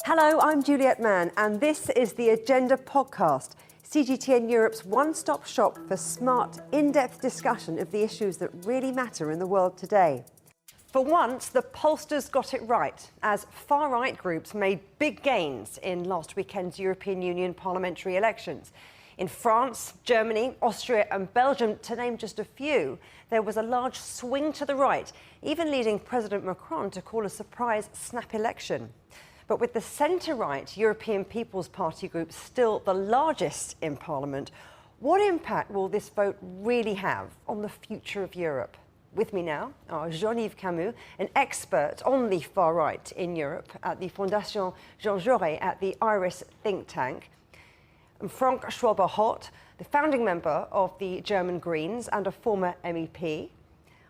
Hello, I'm Juliet Mann, and this is the Agenda podcast, CGTN Europe's one-stop shop for smart, in-depth discussion of the issues that really matter in the world today. For once, the pollsters got it right, as far-right groups made big gains in last weekend's European Union parliamentary elections. In France, Germany, Austria and Belgium, to name just a few, there was a large swing to the right, even leading President Macron to call a surprise snap election. But with the centre-right European People's Party group still the largest in Parliament, what impact will this vote really have on the future of Europe? With me now are Jean-Yves Camus, an expert on the far right in Europe at the Fondation Jean Jaurès at the Iris think tank, and Frank Schwalba-Hoth, the founding member of the German Greens and a former MEP.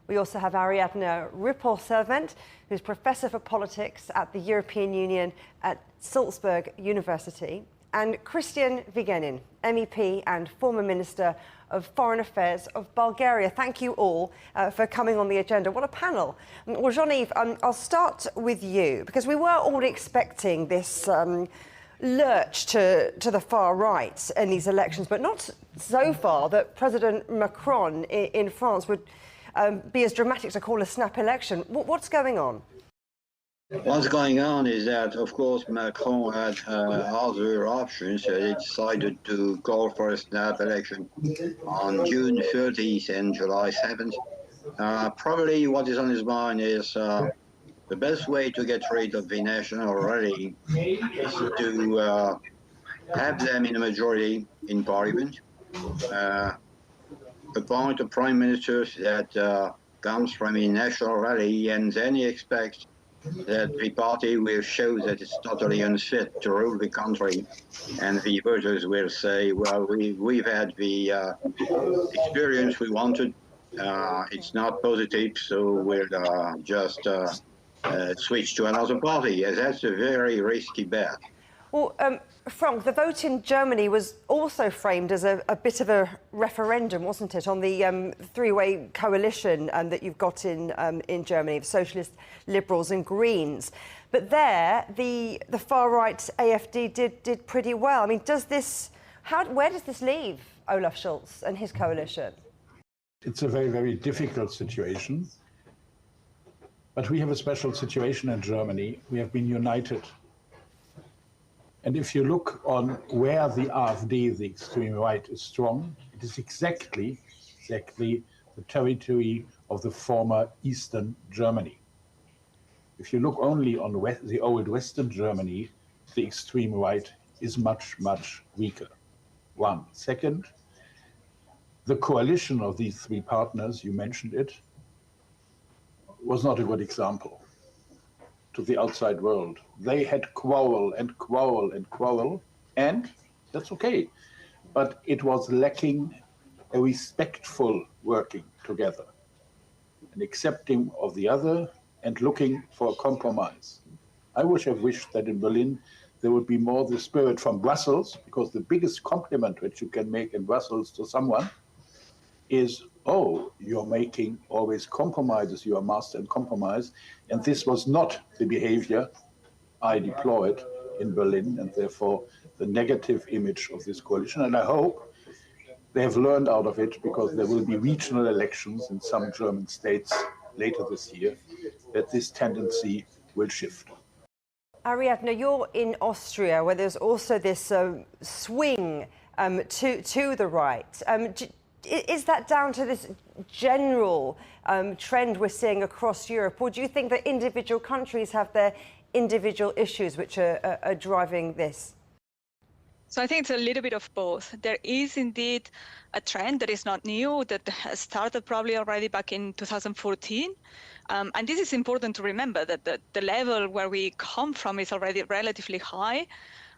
We also have Ariadna Ripoll Servent, who's Professor for Politics at the European Union at Salzburg University, and Kristian Vigenin, MEP and former Minister of Foreign Affairs of Bulgaria. Thank you all for coming on the agenda. What a panel. Well, Jean-Yves, I'll start with you, because we were all expecting this lurch to the far right in these elections, but not so far that President Macron in France would be as dramatic to call a snap election. What's going on? What's going on is that, of course, Macron had other options. So he decided to call for a snap election on June 30th and July 7th. Probably what is on his mind is the best way to get rid of the national rally is to have them in a majority in parliament, appoint a prime minister that comes from a national rally, and then he expects that the party will show that it's totally unfit to rule the country, and the voters will say, well, we've had the experience we wanted, it's not positive, so we'll just switch to another party. That's a very risky bet. Well, Frank, the vote in Germany was also framed as a bit of a referendum, wasn't it, on the three-way coalition that you've got in Germany, of Socialists, Liberals and Greens. But there, the far-right AfD did pretty well. I mean, where does this leave Olaf Scholz and his coalition? It's a very, very difficult situation. But we have a special situation in Germany. We have been united. And if you look on where the AfD, the extreme right, is strong, it is exactly the territory of the former Eastern Germany. If you look only on the old Western Germany, the extreme right is much, much weaker. One. Second, the coalition of these three partners, you mentioned it, was not a good example to the outside world. They had quarrel and quarrel and quarrel, and that's okay. But it was lacking a respectful working together, an accepting of the other and looking for a compromise. I would have wished that in Berlin there would be more the spirit from Brussels, because the biggest compliment which you can make in Brussels to someone is, oh, you're making always compromises, you are master in compromise. And this was not the behavior I deployed in Berlin, and therefore the negative image of this coalition. And I hope they have learned out of it, because there will be regional elections in some German states later this year, that this tendency will shift. Ariadna, you're in Austria, where there's also this swing to the right. Is that down to this general trend we're seeing across Europe, or do you think that individual countries have their individual issues which are driving this? So I think it's a little bit of both. There is indeed a trend that is not new, that has started probably already back in 2014. And this is important to remember, that the level where we come from is already relatively high.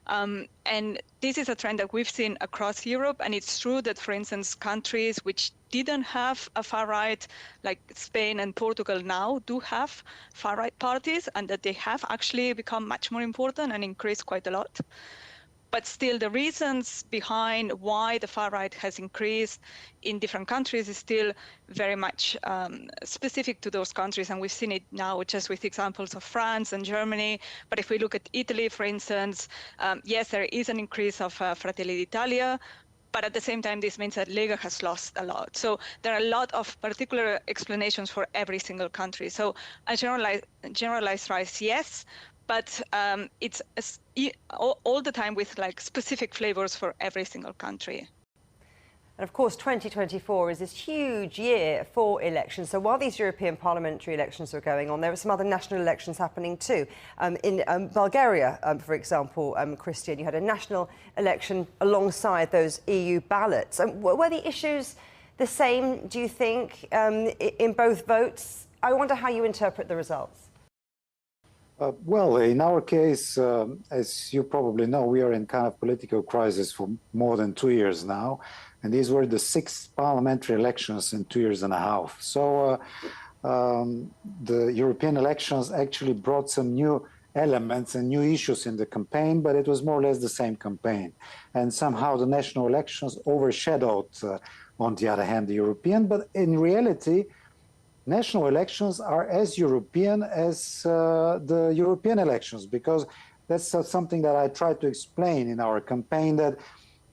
And this is a trend that we've seen across Europe. And it's true that, for instance, countries which didn't have a far right, like Spain and Portugal, now do have far right parties, and that they have actually become much more important and increased quite a lot. But still, the reasons behind why the far right has increased in different countries is still very much specific to those countries. And we've seen it now just with examples of France and Germany. But if we look at Italy, for instance, yes, there is an increase of Fratelli d'Italia. But at the same time, this means that Lega has lost a lot. So there are a lot of particular explanations for every single country. So a generalized rise, yes, but it's all the time with like specific flavors for every single country. And of course, 2024 is this huge year for elections. So while these European parliamentary elections are going on, there are some other national elections happening too. In Bulgaria, for example, Kristian, you had a national election alongside those EU ballots. Were the issues the same, do you think, in both votes? I wonder how you interpret the results. Well, in our case, as you probably know, we are in kind of political crisis for more than 2 years now. And these were the 6th parliamentary elections in 2.5 years. So the European elections actually brought some new elements and new issues in the campaign, but it was more or less the same campaign. And somehow the national elections overshadowed, on the other hand, the European. But in reality, national elections are as European as the European elections, because that's something that I tried to explain in our campaign, that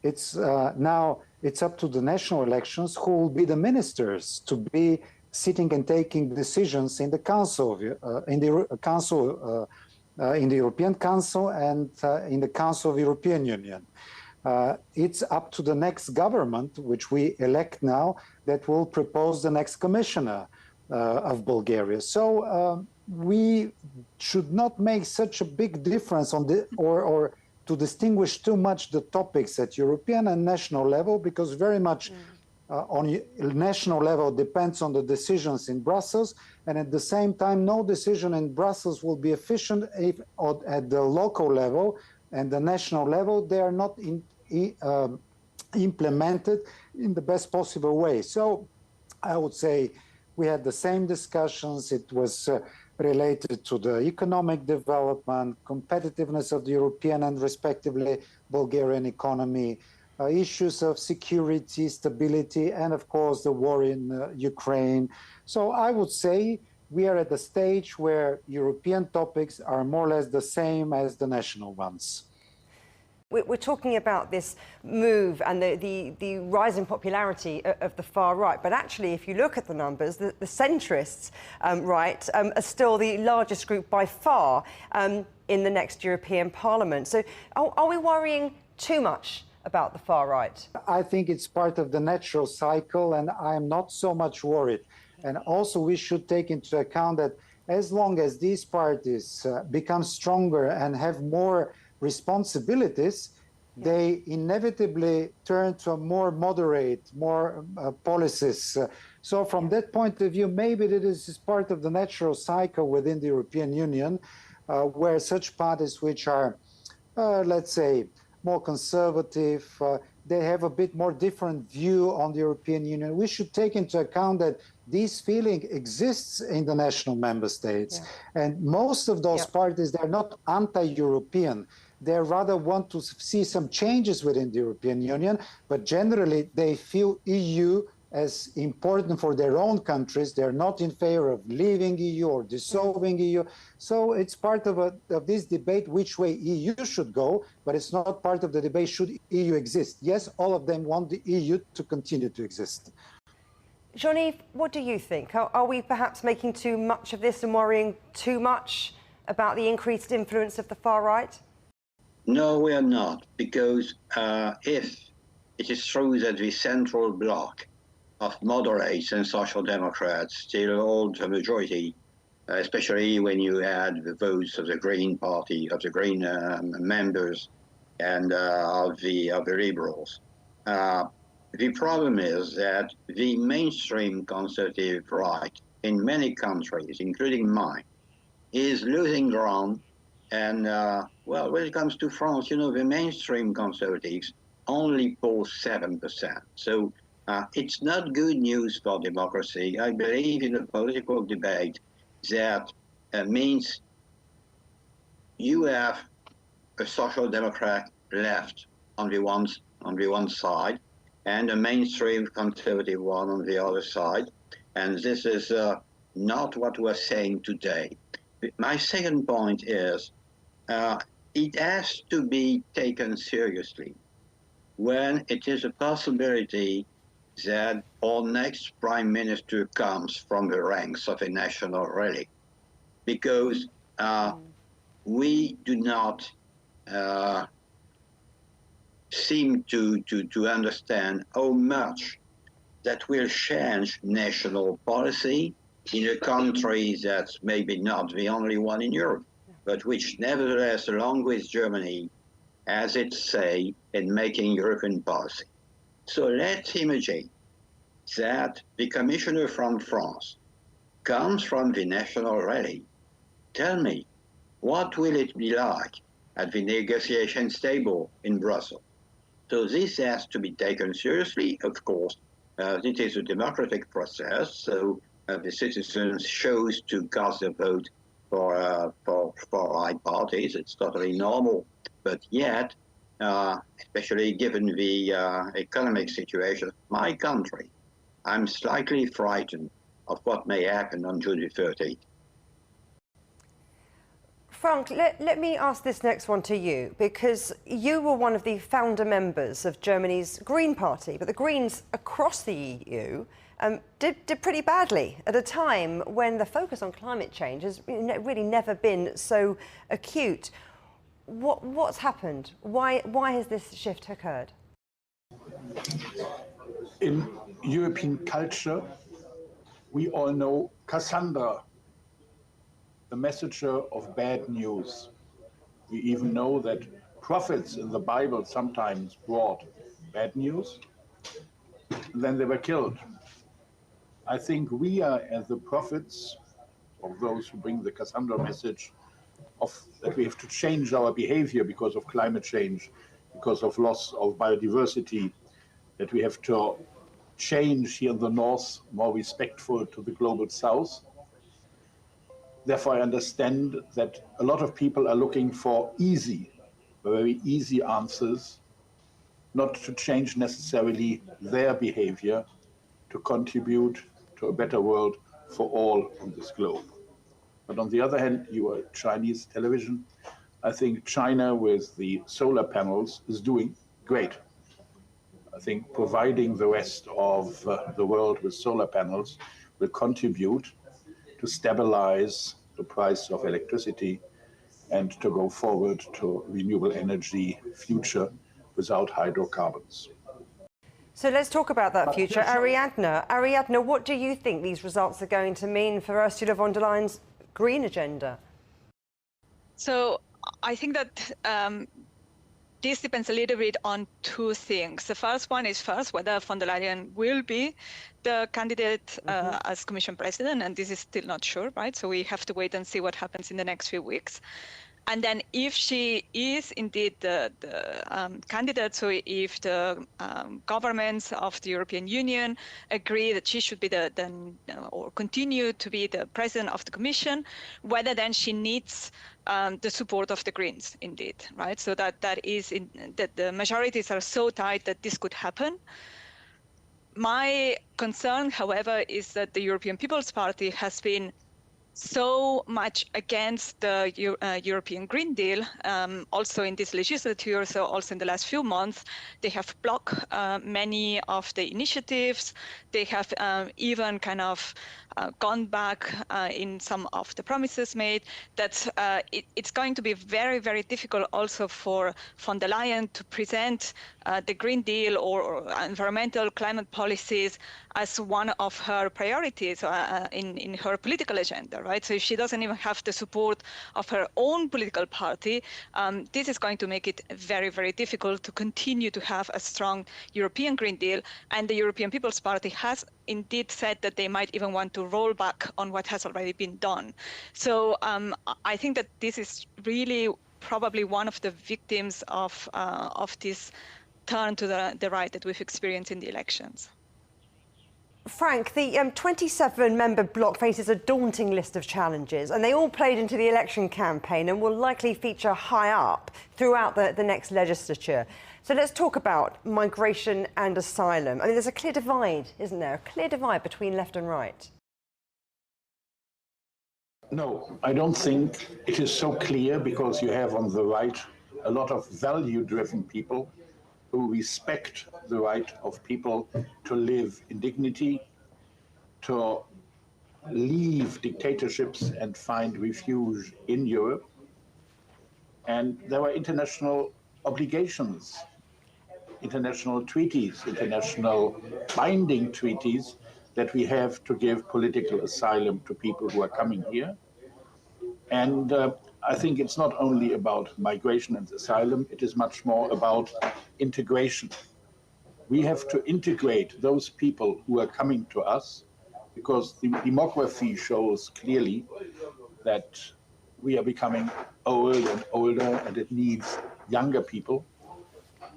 it's now it's up to the national elections who will be the ministers to be sitting and taking decisions in the Council, in the European Council and in the Council of the European Union. It's up to the next government, which we elect now, that will propose the next commissioner of Bulgaria. So we should not make such a big difference on the or to distinguish too much the topics at European and national level, because very much on national level depends on the decisions in Brussels, and at the same time, no decision in Brussels will be efficient if at the local level and the national level they are not implemented in the best possible way. So I would say we had the same discussions. It was related to the economic development, competitiveness of the European and respectively Bulgarian economy, issues of security, stability, and of course the war in Ukraine. So I would say we are at the stage where European topics are more or less the same as the national ones. We're talking about this move and the rise in popularity of the far right. But actually, if you look at the numbers, the centrists right are still the largest group by far in the next European Parliament. So are we worrying too much about the far right? I think it's part of the natural cycle, and I'm not so much worried. And also we should take into account that as long as these parties become stronger and have more responsibilities, they inevitably turn to a more moderate, more policies. So from that point of view, maybe this is part of the natural cycle within the European Union, where such parties which are, let's say, more conservative, they have a bit more different view on the European Union. We should take into account that this feeling exists in the national member states. Yeah. And most of those parties, they're not anti-European. They rather want to see some changes within the European Union, but generally they feel EU as important for their own countries. They're not in favor of leaving EU or dissolving EU. So it's part of this debate which way EU should go, but it's not part of the debate should EU exist. Yes, all of them want the EU to continue to exist. Jean-Yves, what do you think? Are we perhaps making too much of this and worrying too much about the increased influence of the far right? No, we are not, because if it is true that the central bloc of moderates and social democrats still hold a majority, especially when you add the votes of the Green Party, of the Green members, and of the Liberals. The problem is that the mainstream conservative right in many countries, including mine, is losing ground. And, well, when it comes to France, you know, the mainstream conservatives only poll 7%. So it's not good news for democracy. I believe in a political debate that means you have a social democrat left on the one side, and a mainstream conservative one on the other side. And this is not what we're saying today. My second point is it has to be taken seriously when it is a possibility that our next prime minister comes from the ranks of a national rally, because we do not seem to understand how much that will change national policy in a country that's maybe not the only one in Europe, but which nevertheless, along with Germany, has its say in making European policy. So let's imagine that the commissioner from France comes from the national rally. Tell me, what will it be like at the negotiations table in Brussels? So this has to be taken seriously, of course. It is a democratic process, so the citizens chose to cast their vote for right parties. It's totally normal, but yet, especially given the economic situation of my country, I'm slightly frightened of what may happen on June the 13th. Frank, let me ask this next one to you, because you were one of the founder members of Germany's Green Party, but the Greens across the EU did pretty badly at a time when the focus on climate change has really never been so acute. What's happened? Why has this shift occurred? In European culture, we all know Cassandra, the messenger of bad news. We even know that prophets in the Bible sometimes brought bad news, then they were killed. I think we are as the prophets of those who bring the Cassandra message of that we have to change our behavior because of climate change, because of loss of biodiversity, that we have to change here in the north, more respectful to the global south. Therefore, I understand that a lot of people are looking for very easy answers, not to change necessarily their behavior, to contribute to a better world for all on this globe. But on the other hand, you are Chinese television. I think China with the solar panels is doing great. I think providing the rest of the world with solar panels will contribute to stabilize the price of electricity and to go forward to renewable energy future without hydrocarbons. So let's talk about that future. Ariadna, what do you think these results are going to mean for Ursula von der Leyen's green agenda? So I think that this depends a little bit on two things. The first one is whether von der Leyen will be the candidate as Commission President, and this is still not sure, right? So we have to wait and see what happens in the next few weeks. And then if she is indeed the candidate, so if the governments of the European Union agree that she should be or continue to be the president of the Commission, whether then she needs the support of the Greens, indeed, right? So that the majorities are so tight that this could happen. My concern, however, is that the European People's Party has been so much against the European Green Deal, also in this legislature, so also in the last few months, they have blocked many of the initiatives. They have even kind of gone back in some of the promises made, that it's going to be very, very difficult also for von der Leyen to present the Green Deal or environmental climate policies as one of her priorities in her political agenda, right? So if she doesn't even have the support of her own political party, this is going to make it very, very difficult to continue to have a strong European Green Deal. And the European People's Party has indeed said that they might even want to roll back on what has already been done. So I think that this is really probably one of the victims of this turn to the right that we've experienced in the elections. Frank, the 27-member bloc faces a daunting list of challenges, and they all played into the election campaign and will likely feature high up throughout the next legislature. So let's talk about migration and asylum. I mean, there's a clear divide, isn't there? A clear divide between left and right. No, I don't think it is so clear, because you have on the right a lot of value-driven people who respect the right of people to live in dignity, to leave dictatorships and find refuge in Europe. And there are international obligations, international treaties, international binding treaties that we have to give political asylum to people who are coming here. And I think it's not only about migration and asylum, it is much more about integration. We have to integrate those people who are coming to us, because the demography shows clearly that we are becoming old and older, and it needs younger people.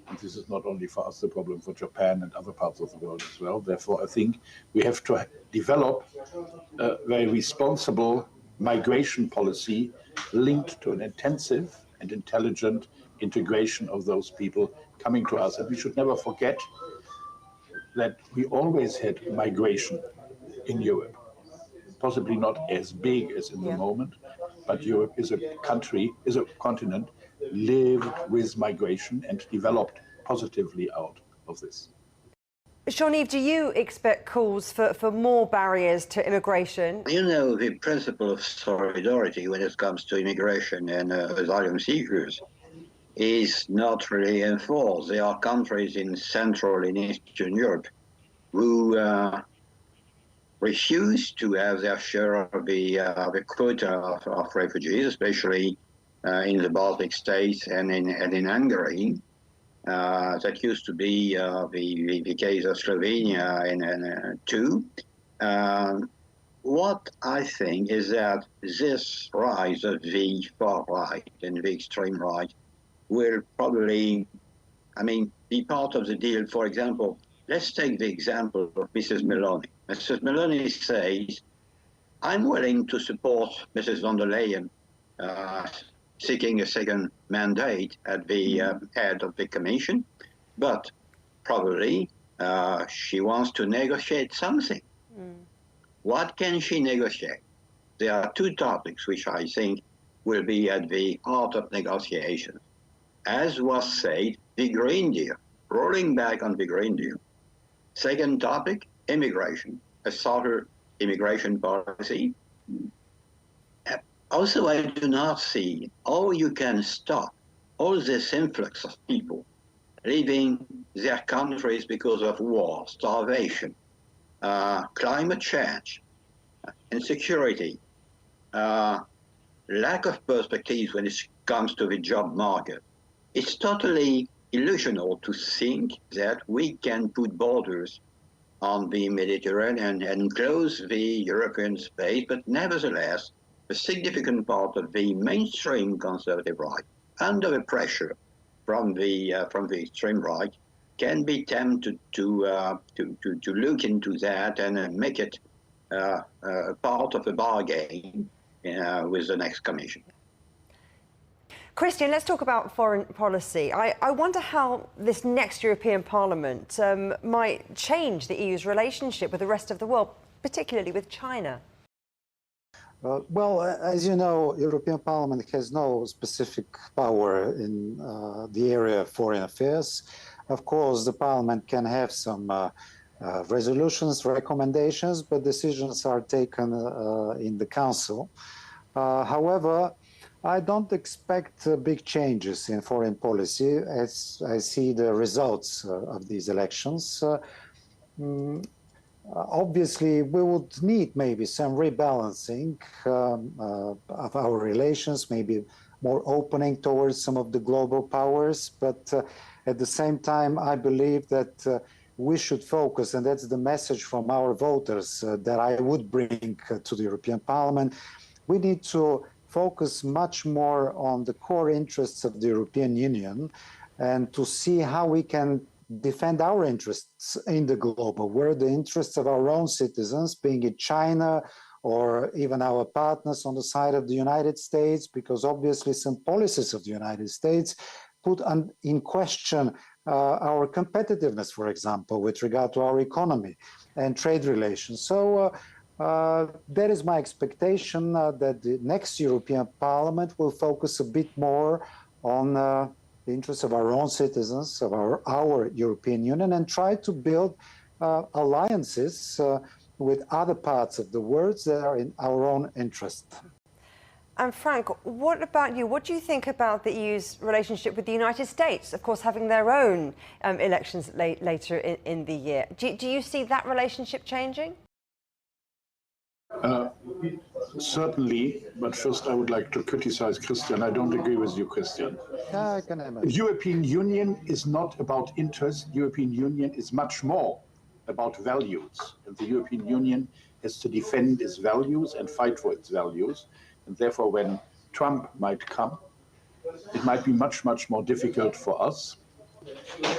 And this is not only for us the problem, for Japan and other parts of the world as well. Therefore, I think we have to develop a very responsible migration policy linked to an intensive and intelligent integration of those people coming to us. And we should never forget that we always had migration in Europe, possibly not as big as in the moment, but Europe is a country, is a continent, lived with migration and developed positively out of this. Jean-Yves, do you expect calls for more barriers to immigration? You know, the principle of solidarity when it comes to immigration and asylum seekers is not really enforced. There are countries in Central and Eastern Europe who refuse to have their share of the quota of refugees, especially in the Baltic states and in Hungary. That used to be the case of Slovenia and too. What I think is that this rise of the far right and the extreme right will probably, be part of the deal. For example, let's take the example of Mrs. Meloni. Mrs. Meloni says, I'm willing to support Mrs. von der Leyen seeking a second mandate at the head of the Commission, but probably she wants to negotiate something. What can she negotiate? There are two topics which I think will be at the heart of negotiations. As was said, the Green Deal, rolling back on the Green Deal. Second topic, immigration, a softer immigration policy. Also, I do not see how you can stop all this influx of people leaving their countries because of war, starvation, climate change, insecurity, lack of perspectives when it comes to the job market. It's totally illusional to think that we can put borders on the Mediterranean and close the European space, but nevertheless, a significant part of the mainstream conservative right, under the pressure from the extreme right, can be tempted to look into that and make it part of a bargain with the next Commission. Kristian, let's talk about foreign policy. I wonder how this next European Parliament might change the EU's relationship with the rest of the world, particularly with China. Well, as you know, European Parliament has no specific power in the area of foreign affairs. Of course, the Parliament can have some resolutions, recommendations, but decisions are taken in the Council. However, I don't expect big changes in foreign policy as I see the results of these elections. Obviously, we would need maybe some rebalancing of our relations, maybe more opening towards some of the global powers. But at the same time, I believe that we should focus, and that's the message from our voters that I would bring to the European Parliament. We need to focus much more on the core interests of the European Union and to see how we can defend our interests in the global world, the interests of our own citizens, being it China or even our partners on the side of the United States, because obviously some policies of the United States put in question our competitiveness, for example, with regard to our economy and trade relations. So that is my expectation that the next European Parliament will focus a bit more on the interests of our own citizens, of our European Union, and try to build alliances with other parts of the world that are in our own interest. And Frank, what about you? What do you think about the EU's relationship with the United States, of course, having their own elections later in the year? Do you see that relationship changing? Certainly, but first I would like to criticize Kristian. I don't agree with you, Kristian. I can imagine. The European Union is not about interest. The European Union is much more about values. And the European Union has to defend its values and fight for its values. And therefore, when Trump might come, it might be much, much more difficult for us.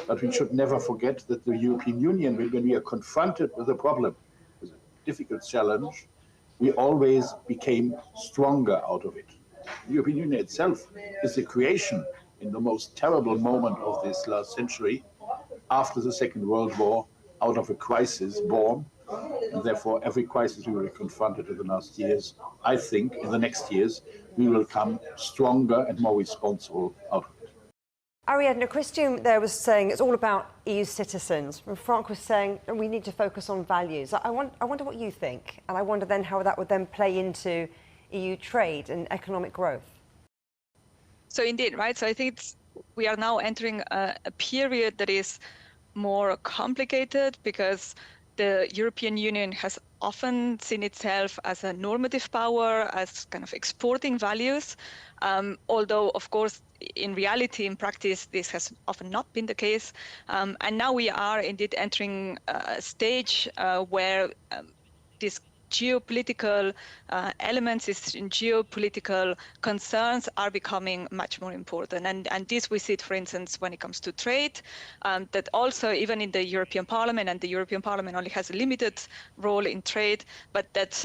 But we should never forget that the European Union, when we are confronted with a problem, with a difficult challenge, we always became stronger out of it. The European Union itself is the creation in the most terrible moment of this last century, after the Second World War, out of a crisis born. And therefore, every crisis we were confronted in the last years, I think in the next years, we will come stronger and more responsible out of it. Ariadna, Kristian there was saying it's all about EU citizens. And Frank was saying we need to focus on values. I wonder what you think. And I wonder then how that would then play into EU trade and economic growth. So indeed, right? So I think we are now entering a period that is more complicated because the European Union has often seen itself as a normative power, as kind of exporting values, although, of course, in reality, in practice, this has often not been the case. And now we are indeed entering a stage where this geopolitical elements, geopolitical concerns are becoming much more important. And this we see it, for instance, when it comes to trade, that also even in the European Parliament, and the European Parliament only has a limited role in trade, but that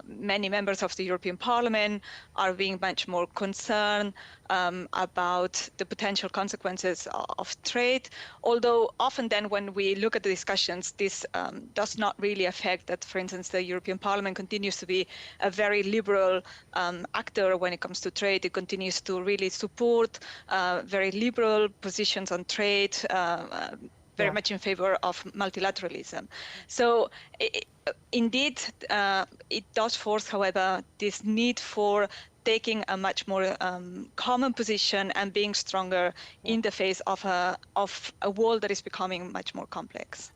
many members of the European Parliament are being much more concerned about the potential consequences of trade, although often then when we look at the discussions, this does not really affect that, for instance, the European Parliament continues to be a very liberal actor when it comes to trade. It continues to really support very liberal positions on trade, very much in favor of multilateralism. So indeed, it does force, however, this need for taking a much more common position and being stronger in the face of a world that is becoming much more complex.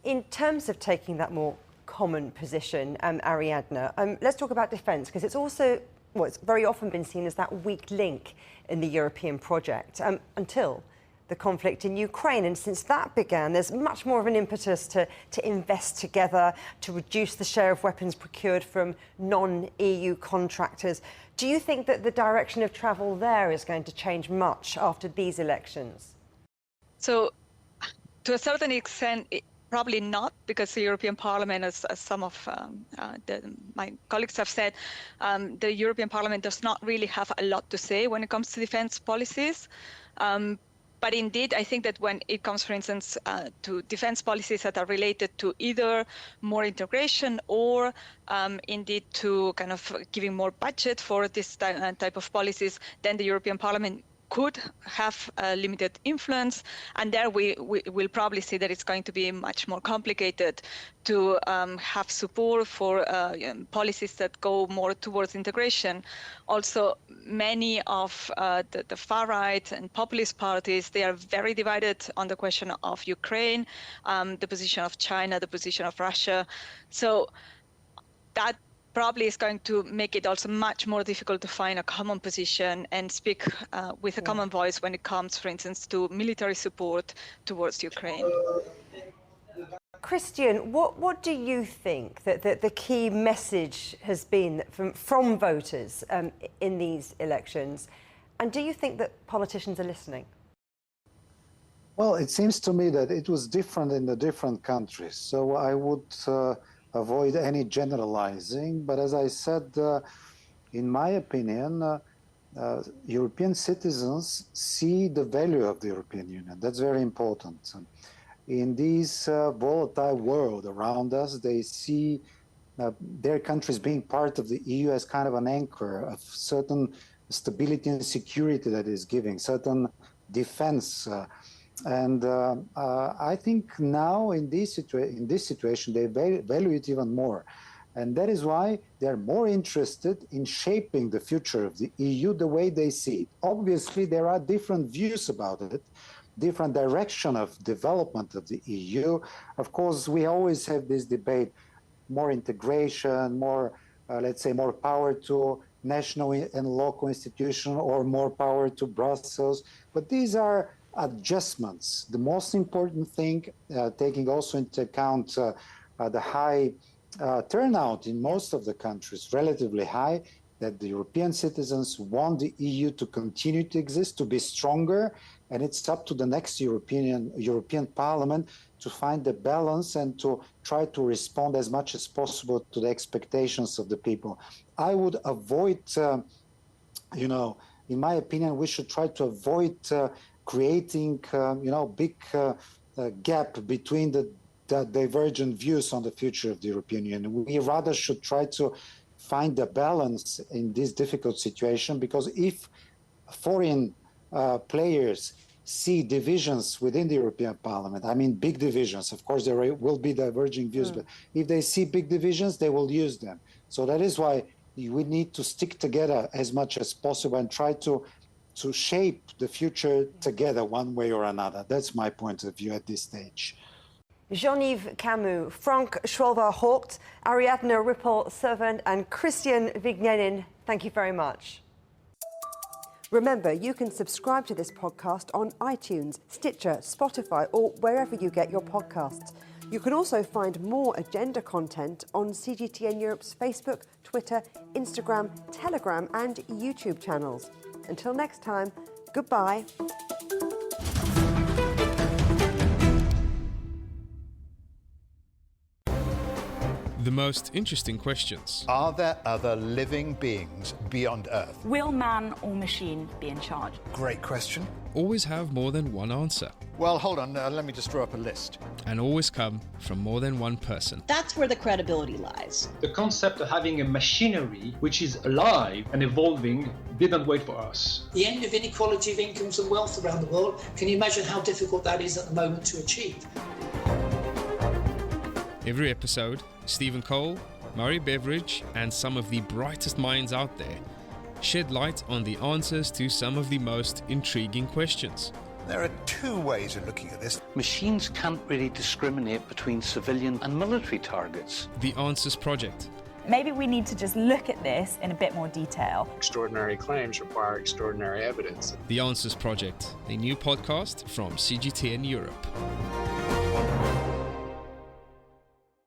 In terms of taking that more common position, Ariadna, let's talk about defence, because it's also, well, it's very often been seen as that weak link in the European project until the conflict in Ukraine. And since that began, there's much more of an impetus to invest together, to reduce the share of weapons procured from non-EU contractors. Do you think that the direction of travel there is going to change much after these elections? So, to a certain extent, probably not, because the European Parliament, as some of my colleagues have said, the European Parliament does not really have a lot to say when it comes to defence policies. But indeed, I think that when it comes, for instance, to defense policies that are related to either more integration or indeed to kind of giving more budget for this type of policies, then the European Parliament could have a limited influence, and there we will probably see that it's going to be much more complicated to have support for policies that go more towards integration. Also, many of the far right and populist parties, they are very divided on the question of Ukraine, the position of China, the position of Russia. So that probably is going to make it also much more difficult to find a common position and speak with a common voice when it comes, for instance, to military support towards Ukraine. Kristian, what do you think that the key message has been from voters in these elections? And do you think that politicians are listening? Well, it seems to me that it was different in the different countries. So I would avoid any generalizing. But as I said, in my opinion, European citizens see the value of the European Union. That's very important. In this volatile world around us, they see their countries being part of the EU as kind of an anchor of certain stability and security that is giving, certain defense. And I think now in this situation, they value it even more. And that is why they're more interested in shaping the future of the EU the way they see it. Obviously, there are different views about it, different direction of development of the EU. Of course, we always have this debate, more integration, more, let's say, more power to national and local institutions or more power to Brussels. But these are adjustments. The most important thing, taking also into account the high turnout in most of the countries, relatively high, that the European citizens want the EU to continue to exist, to be stronger, and it's up to the next European Parliament to find the balance and to try to respond as much as possible to the expectations of the people. I would avoid, in my opinion, we should try to avoid creating, big gap between the divergent views on the future of the European Union. We rather should try to find a balance in this difficult situation, because if foreign players see divisions within the European Parliament, I mean big divisions, of course there will be diverging views, but if they see big divisions, they will use them. So that is why we need to stick together as much as possible and try to shape the future together one way or another. That's my point of view at this stage. Jean-Yves Camus, Frank Schwalba-Hoth, Ariadna Ripoll Servent and Kristian Vigenin, thank you very much. Remember, you can subscribe to this podcast on iTunes, Stitcher, Spotify or wherever you get your podcasts. You can also find more agenda content on CGTN Europe's Facebook, Twitter, Instagram, Telegram and YouTube channels. Until next time, goodbye. The most interesting questions. Are there other living beings beyond Earth? Will man or machine be in charge? Great question. Always have more than one answer. Well, hold on, let me just draw up a list. And always come from more than one person. That's where the credibility lies. The concept of having a machinery which is alive and evolving didn't wait for us. The end of inequality of incomes and wealth around the world, can you imagine how difficult that is at the moment to achieve? Every episode, Stephen Cole, Murray Beveridge, and some of the brightest minds out there shed light on the answers to some of the most intriguing questions. There are two ways of looking at this. Machines can't really discriminate between civilian and military targets. The Answers Project. Maybe we need to just look at this in a bit more detail. Extraordinary claims require extraordinary evidence. The Answers Project, a new podcast from CGTN Europe.